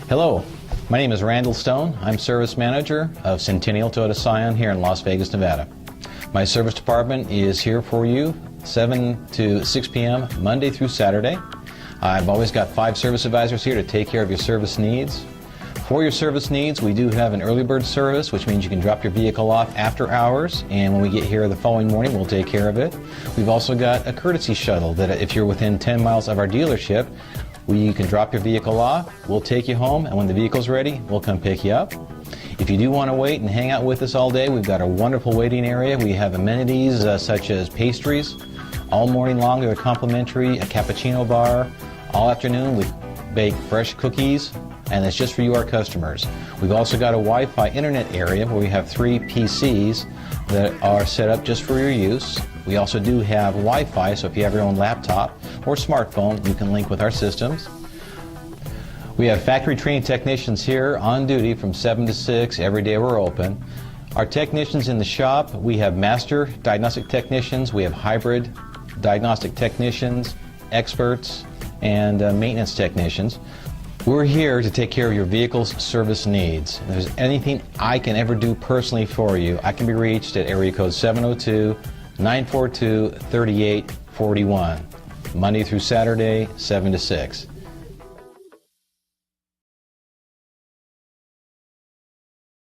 Hello, my name is Randall Stone. I'm Service Manager of Centennial Toyota Scion here in Las Vegas, Nevada. My service department is here for you 7 to 6 p.m. Monday through Saturday. I've always got 5 service advisors here to take care of your service needs. For your service needs, we do have an early bird service, which means you can drop your vehicle off after hours, and when we get here the following morning, we'll take care of it. We've also got a courtesy shuttle that if you're within 10 miles of our dealership, you can drop your vehicle off, we'll take you home, and when the vehicle's ready, we'll come pick you up. If you do want to wait and hang out with us all day, we've got a wonderful waiting area. We have amenities such as pastries. All morning long, they're complimentary, a cappuccino bar. All afternoon, we bake fresh cookies, and it's just for you, our customers. We've also got a Wi-Fi internet area where we have 3 PCs that are set up just for your use. We also do have Wi-Fi, so if you have your own laptop or smartphone, you can link with our systems. We have factory trained technicians here on duty from 7 to 6. Every day we're open. Our technicians in the shop, we have master diagnostic technicians, we have hybrid diagnostic technicians, experts, and maintenance technicians. We're here to take care of your vehicle's service needs. If there's anything I can ever do personally for you, I can be reached at area code 702-942-3841, Monday through Saturday, 7 to 6.